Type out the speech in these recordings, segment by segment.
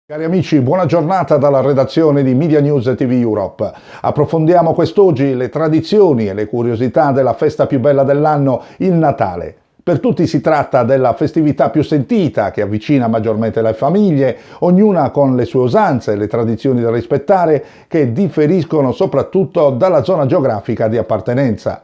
Cari amici, buona giornata dalla redazione di Media News TV Europe. Approfondiamo quest'oggi le tradizioni e le curiosità della festa più bella dell'anno, il Natale. Per tutti si tratta della festività più sentita, che avvicina maggiormente le famiglie, ognuna con le sue usanze e le tradizioni da rispettare, che differiscono soprattutto dalla zona geografica di appartenenza.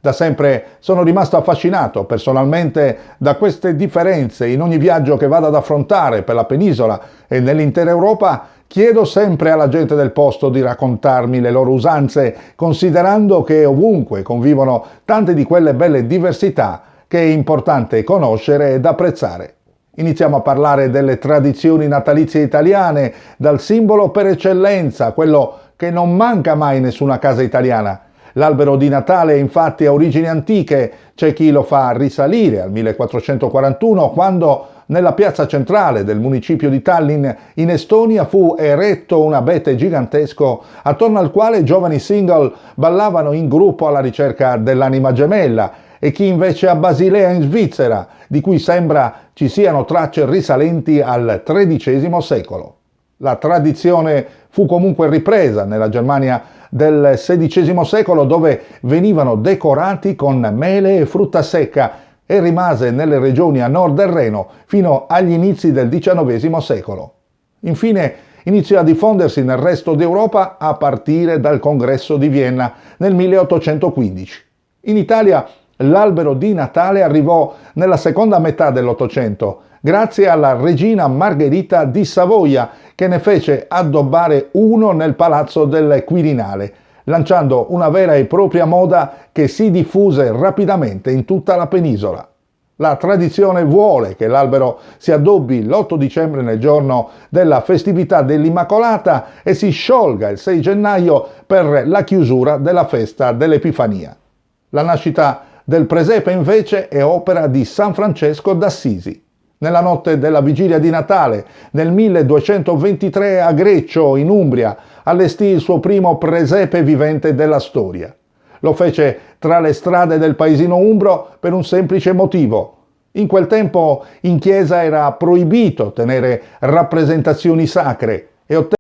Da sempre sono rimasto affascinato personalmente da queste differenze in ogni viaggio che vado ad affrontare per la penisola e nell'intera Europa. Chiedo sempre alla gente del posto di raccontarmi le loro usanze, considerando che ovunque convivono tante di quelle belle diversità che è importante conoscere ed apprezzare. Iniziamo a parlare delle tradizioni natalizie italiane, dal simbolo per eccellenza, quello che non manca mai in nessuna casa italiana. L'albero di Natale infatti ha origini antiche, c'è chi lo fa risalire al 1441, quando nella piazza centrale del municipio di Tallinn in Estonia fu eretto un abete gigantesco attorno al quale giovani single ballavano in gruppo alla ricerca dell'anima gemella, e chi invece a Basilea in Svizzera, di cui sembra ci siano tracce risalenti al XIII secolo. La tradizione fu comunque ripresa nella Germania del XVI secolo, dove venivano decorati con mele e frutta secca, e rimase nelle regioni a nord del Reno fino agli inizi del XIX secolo. Infine iniziò a diffondersi nel resto d'Europa a partire dal Congresso di Vienna nel 1815. In Italia l'albero di Natale arrivò nella seconda metà dell'Ottocento, grazie alla regina Margherita di Savoia, che ne fece addobbare uno nel palazzo del Quirinale, lanciando una vera e propria moda che si diffuse rapidamente in tutta la penisola. La tradizione vuole che l'albero si addobbi l'8 dicembre nel giorno della festività dell'Immacolata e si sciolga il 6 gennaio per la chiusura della festa dell'Epifania. La nascita del presepe invece è opera di San Francesco d'Assisi. Nella notte della vigilia di Natale, nel 1223 a Greccio, in Umbria, allestì il suo primo presepe vivente della storia. Lo fece tra le strade del paesino umbro per un semplice motivo. In quel tempo in chiesa era proibito tenere rappresentazioni sacre e